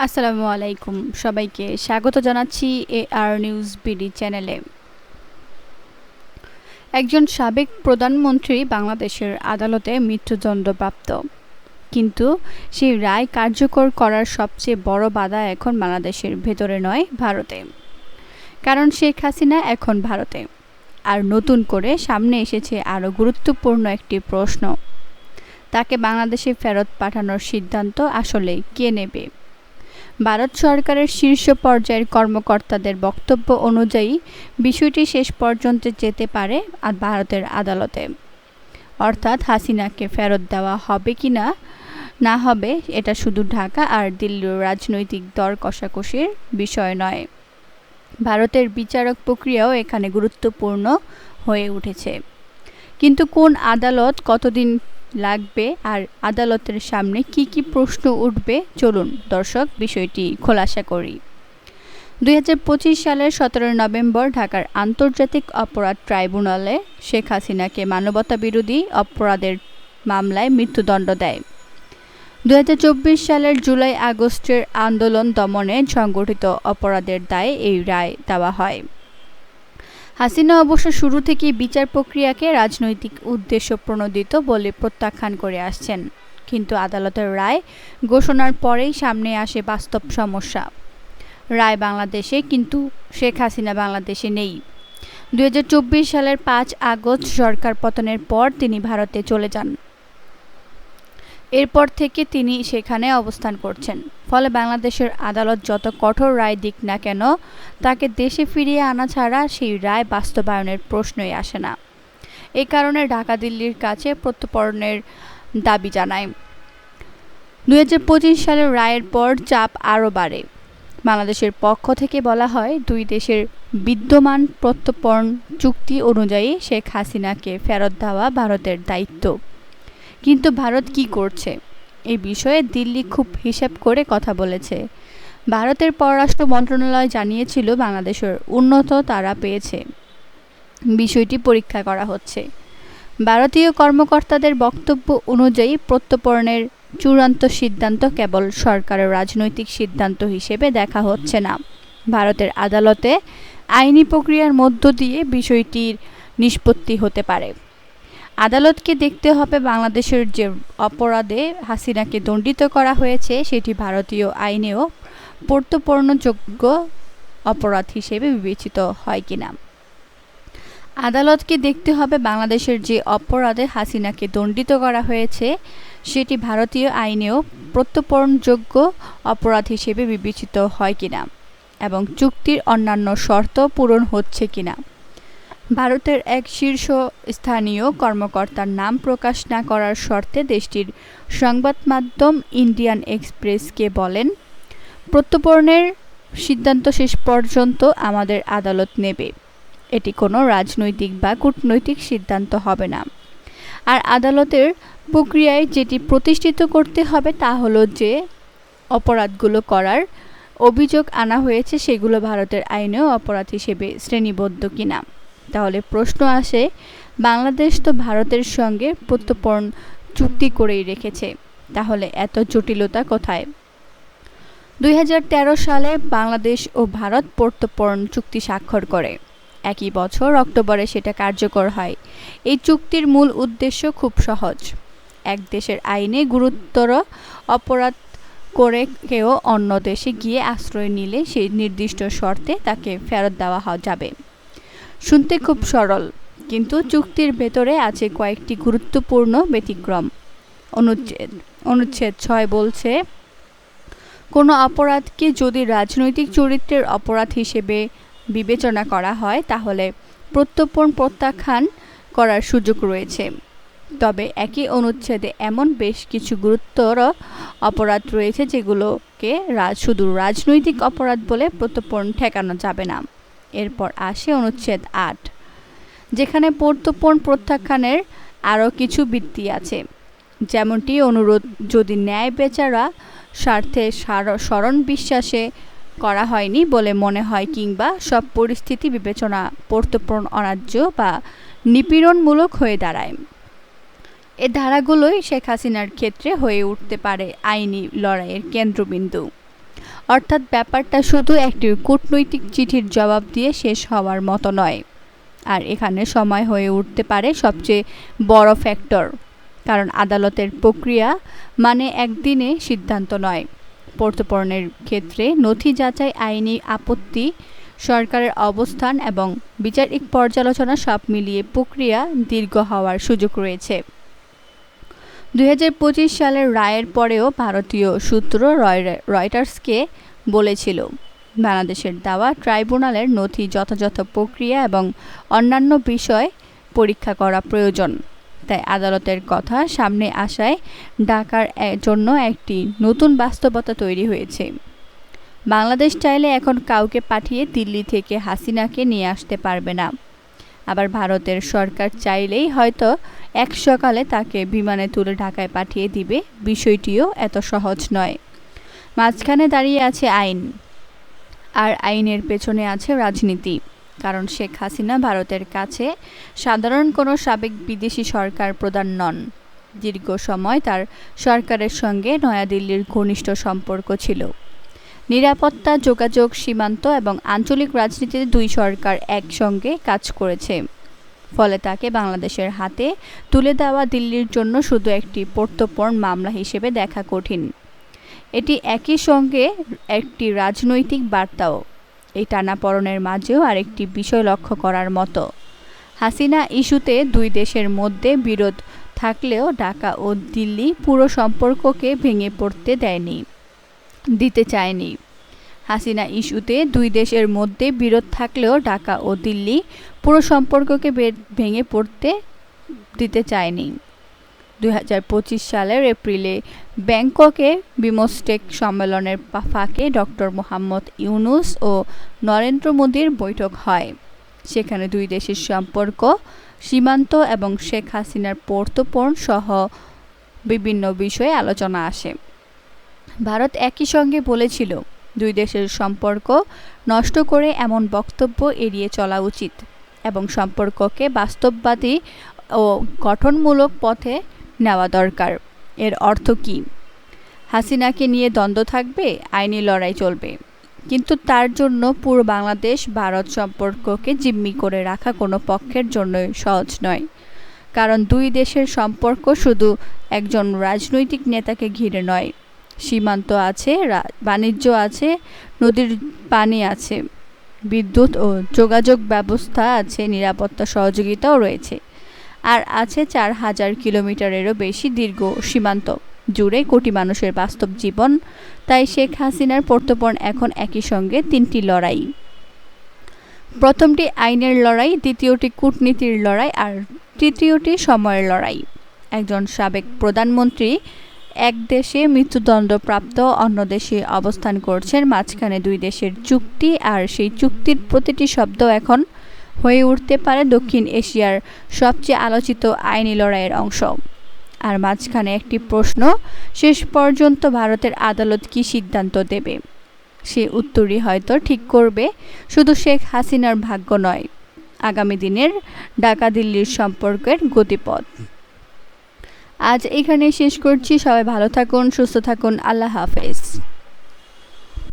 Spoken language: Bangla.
আসসালামু আলাইকুম সবাইকে স্বাগত জানাচ্ছি AR নিউজ বিডি চ্যানেলে। একজন সাবেক প্রধানমন্ত্রী বাংলাদেশের আদালতে মৃত্যুদণ্ডপ্রাপ্ত, কিন্তু সেই রায় কার্যকর করার সবচেয়ে বড় বাধা এখন বাংলাদেশের ভেতরে নয়, ভারতে। কারণ শেখ হাসিনা এখন ভারতে, আর নতুন করে সামনে এসেছে আরও গুরুত্বপূর্ণ একটি প্রশ্ন: তাকে বাংলাদেশে ফেরত পাঠানোর সিদ্ধান্ত আসলে কে নেবে? ভারত সরকারের শীর্ষ পর্যায়ের কর্মকর্তাদের বক্তব্য অনুযায়ী বিষয়টি শেষ পর্যন্ত যেতে পারে ভারতের আদালতে। অর্থাৎ হাসিনাকে ফেরত দেওয়া হবে কি না হবে, এটা শুধু ঢাকা আর দিল্লির রাজনৈতিক দর কষাকষির বিষয় নয়, ভারতের বিচারক প্রক্রিয়াও এখানে গুরুত্বপূর্ণ হয়ে উঠেছে। কিন্তু কোন আদালত, কতদিন লাগবে, আর আদালতের সামনে কি কি প্রশ্ন উঠবে, চলুন দর্শক বিষয়টি খোলাসা করি। 2025 সালের 17 নভেম্বর ঢাকার আন্তর্জাতিক অপরাধ ট্রাইব্যুনালে শেখ হাসিনাকে মানবতাবিরোধী অপরাধের মামলায় মৃত্যুদণ্ড দেয়। 2024 সালের জুলাই আগস্টের আন্দোলন দমনে সংগঠিত অপরাধের দায়ে এই রায় দেওয়া হয়। হাসিনা অবশ্য শুরু থেকেই বিচার প্রক্রিয়াকে রাজনৈতিক উদ্দেশ্য প্রণোদিত বলে প্রত্যাখ্যান করে আসছেন, কিন্তু আদালতের রায় ঘোষণার পরেই সামনে আসে বাস্তব সমস্যা। রায় বাংলাদেশে, কিন্তু শেখ হাসিনা বাংলাদেশে নেই। 2024 সালের 5 আগস্ট সরকার পতনের পর তিনি ভারতে চলে যান। এরপর থেকে তিনি সেখানে অবস্থান করছেন। ফলে বাংলাদেশের আদালত যত কঠোর রায় দিক না কেন, তাকে দেশে ফিরিয়ে আনা ছাড়া সেই রায় বাস্তবায়নের প্রশ্নই আসে না। এই কারণে ঢাকা দিল্লির কাছে প্রত্যর্পণের দাবি জানায়। 2025 সালের রায়ের পর চাপ আরও বাড়ে। বাংলাদেশের পক্ষ থেকে বলা হয়, দুই দেশের বিদ্যমান প্রত্যর্পণ চুক্তি অনুযায়ী শেখ হাসিনাকে ফেরত দেওয়া ভারতের দায়িত্ব। কিন্তু ভারত কি করছে? এই বিষয়ে দিল্লি খুব হিসাব করে কথা বলেছে। ভারতের পররাষ্ট্র মন্ত্রণালয় জানিয়েছিল, বাংলাদেশের উন্নত তারা পেয়েছে, বিষয়টি পরীক্ষা করা হচ্ছে। ভারতীয় কর্মকর্তাদের বক্তব্য অনুযায়ী প্রত্যর্পণের চূড়ান্ত সিদ্ধান্ত কেবল সরকারের রাজনৈতিক সিদ্ধান্ত হিসেবে দেখা হচ্ছে না। ভারতের আদালতে আইনি প্রক্রিয়ার মধ্য দিয়ে বিষয়টির নিষ্পত্তি হতে পারে। আদালতকে দেখতে হবে বাংলাদেশের যে অপরাধে হাসিনাকে দণ্ডিত করা হয়েছে সেটি ভারতীয় আইনেও প্রত্যর্পণযোগ্য অপরাধ হিসেবে বিবেচিত হয় কিনা। আদালতকে দেখতে হবে বাংলাদেশের যে অপরাধে হাসিনাকে দণ্ডিত করা হয়েছে সেটি ভারতীয় আইনেও প্রত্যর্পণযোগ্য অপরাধ হিসেবে বিবেচিত হয় কিনা, এবং চুক্তির অন্যান্য শর্ত পূরণ হচ্ছে কিনা। ভারতের এক শীর্ষস্থানীয় কর্মকর্তার নাম প্রকাশ না করার শর্তে দেশটির সংবাদ মাধ্যম ইন্ডিয়ান এক্সপ্রেসকে বলেন, প্রত্যর্পণের সিদ্ধান্ত শেষ পর্যন্ত আমাদের আদালত নেবে। এটি কোনো রাজনৈতিক বা কূটনৈতিক সিদ্ধান্ত হবে না। আর আদালতের প্রক্রিয়ায় যেটি প্রতিষ্ঠিত করতে হবে তা হলো যে অপরাধগুলো করার অভিযোগ আনা হয়েছে সেগুলো ভারতের আইনেও অপরাধ হিসেবে শ্রেণীবদ্ধ কিনা। তাহলে প্রশ্ন আসে, বাংলাদেশ তো ভারতের সঙ্গে প্রত্যর্পণ চুক্তি করেই রেখেছে, তাহলে এত জটিলতা কোথায়? 2013 সালে বাংলাদেশ ও ভারত প্রত্যর্পণ চুক্তি স্বাক্ষর করে। একই বছর অক্টোবরে সেটা কার্যকর হয়। এই চুক্তির মূল উদ্দেশ্য খুব সহজ: এক দেশের আইনে গুরুতর অপরাধ করে কেউ অন্য দেশে গিয়ে আশ্রয় নিলে সেই নির্দিষ্ট শর্তে তাকে ফেরত দেওয়া যাবে। শুনতে খুব সরল, কিন্তু চুক্তির ভেতরে আছে কয়েকটি গুরুত্বপূর্ণ ব্যতিক্রম। অনুচ্ছেদ 6 বলছে, কোনো অপরাধকে যদি রাজনৈতিক চরিত্রের অপরাধ হিসেবে বিবেচনা করা হয় তাহলে প্রত্যর্পণ প্রত্যাখ্যান করার সুযোগ রয়েছে। তবে একই অনুচ্ছেদে এমন বেশ কিছু গুরুতর অপরাধ রয়েছে যেগুলোকে শুধু রাজনৈতিক অপরাধ বলে প্রত্যর্পণ ঠেকানো যাবে না। এরপর আসে অনুচ্ছেদ 8, যেখানে প্রত্যর্পণ প্রত্যাখ্যানের আরও কিছু ভিত্তি আছে। যেমনটি অনুরোধ যদি ন্যায় বিচারা স্বার্থে শরণ বিশ্বাসে করা হয়নি বলে মনে হয়, কিংবা সব পরিস্থিতি বিবেচনা প্রত্যর্পণ অন্যায্য বা নিপীড়নমূলক হয়ে দাঁড়ায়। এ ধারাগুলোই শেখ হাসিনার ক্ষেত্রে হয়ে উঠতে পারে আইনি লড়াইয়ের কেন্দ্রবিন্দু। অর্থাৎ ব্যাপারটা শুধু একটি কূটনৈতিক চিঠির জবাব দিয়ে শেষ হওয়ার মতো নয়। আর এখানে সময় হয়ে উঠতে পারে সবচেয়ে বড় ফ্যাক্টর, কারণ আদালতের প্রক্রিয়া মানে একদিনে সিদ্ধান্ত নয়। প্রত্যর্পণের ক্ষেত্রে নথি যাচাই, আইনি আপত্তি, সরকারের অবস্থান এবং বিচারিক পর্যালোচনা সব মিলিয়ে প্রক্রিয়া দীর্ঘ হওয়ার সুযোগ রয়েছে। 2025 সালের রায়ের পরেও ভারতীয় সূত্র রয়টার্সকে বলেছিল, বাংলাদেশের দেওয়া ট্রাইব্যুনালের নথি যথাযথ প্রক্রিয়া এবং অন্যান্য বিষয় পরীক্ষা করা প্রয়োজন। তাই আদালতের কথা সামনে আসায় ঢাকার জন্য একটি নতুন বাস্তবতা তৈরি হয়েছে। বাংলাদেশ চাইলে এখন কাউকে পাঠিয়ে দিল্লি থেকে হাসিনাকে নিয়ে আসতে পারবে না। আবার ভারতের সরকার চাইলেই হয়তো এক সকালে তাকে বিমানে তুলে ঢাকায় পাঠিয়ে দিবে। বিষয়টিও এত সহজ নয়। মাঝখানে দাঁড়িয়ে আছে আইন, আর আইনের পেছনে আছে রাজনীতি। কারণ শেখ হাসিনা ভারতের কাছে সাধারণ কোনো সাবেক বিদেশি সরকার প্রধান নন। দীর্ঘ সময় তার সরকারের সঙ্গে নয়াদিল্লির ঘনিষ্ঠ সম্পর্ক ছিল। নিরাপত্তা, যোগাযোগ, সীমান্ত এবং আঞ্চলিক রাজনীতিতে দুই সরকার একসঙ্গে কাজ করেছে। ফলে তাকে বাংলাদেশের হাতে তুলে দেওয়া দিল্লির জন্য শুধু একটি প্রত্যর্পণ মামলা হিসেবে দেখা কঠিন। এটি একই সঙ্গে একটি রাজনৈতিক বার্তাও। এই টানাপড়েনের মাঝেও আরেকটি বিষয় লক্ষ্য করার মতো, হাসিনা ইস্যুতে দুই দেশের মধ্যে বিরোধ থাকলেও ঢাকা ও দিল্লি পুরো সম্পর্ককে ভেঙে পড়তে দিতে চায়নি। হাসিনা ইস্যুতে দুই দেশের মধ্যে বিরোধ থাকলেও ঢাকা ও দিল্লি পুরো সম্পর্ককে ভেঙে পড়তে দিতে চায়নি। 2025 সালের এপ্রিলে ব্যাংককে বিমস্টেক সম্মেলনের ফাঁকে ডক্টর মোহাম্মদ ইউনূস ও নরেন্দ্র মোদীর বৈঠক হয়। সেখানে দুই দেশের সম্পর্ক, সীমান্ত এবং শেখ হাসিনার প্রত্যর্পণ সহ বিভিন্ন বিষয়ে আলোচনা আসে। ভারত একই সঙ্গে বলেছিল, দুই দেশের সম্পর্ক নষ্ট করে এমন বক্তব্য এড়িয়ে চলা উচিত এবং সম্পর্ককে বাস্তববাদী ও গঠনমূলক পথে নেওয়া দরকার। এর অর্থ কী? হাসিনাকে নিয়ে দ্বন্দ্ব থাকবে, আইনি লড়াই চলবে, কিন্তু তার জন্য পুরো বাংলাদেশ ভারত সম্পর্ককে জিম্মি করে রাখা কোনো পক্ষের জন্যই সহজ নয়। কারণ দুই দেশের সম্পর্ক শুধু একজন রাজনৈতিক নেতাকে ঘিরে নয়। সীমান্ত আছে, বাণিজ্য আছে, নদীর পানি আছে, বিদ্যুৎ ও যোগাযোগ ব্যবস্থা আছে, নিরাপত্তা সহযোগিতাও রয়েছে, আর আছে 4000 কিলোমিটারেরও বেশি দীর্ঘ সীমান্ত জুড়ে কোটি মানুষের বাস্তব জীবন। তাই শেখ হাসিনার প্রত্যর্পণ এখন একই সঙ্গে তিনটি লড়াই। প্রথমটি আইনের লড়াই, দ্বিতীয়টি কূটনীতির লড়াই, আর তৃতীয়টি সময়ের লড়াই। একজন সাবেক প্রধানমন্ত্রী এক দেশে মৃত্যুদণ্ডপ্রাপ্ত, অন্য দেশে অবস্থান করছেন। মাঝখানে দুই দেশের চুক্তি, আর সেই চুক্তির প্রতিটি শব্দ এখন হয়ে উঠতে পারে দক্ষিণ এশিয়ার সবচেয়ে আলোচিত আইনি লড়াইয়ের অংশ। আর মাঝখানে একটি প্রশ্ন, শেষ পর্যন্ত ভারতের আদালত কী সিদ্ধান্ত দেবে? সে উত্তরই হয়তো ঠিক করবে শুধু শেখ হাসিনার ভাগ্য নয়, আগামী দিনের ঢাকা দিল্লির সম্পর্কের গতিপথ। আজ এখানে শেষ করছি। সবাই ভালো থাকুন, সুস্থ থাকুন। আল্লাহ হাফেজ।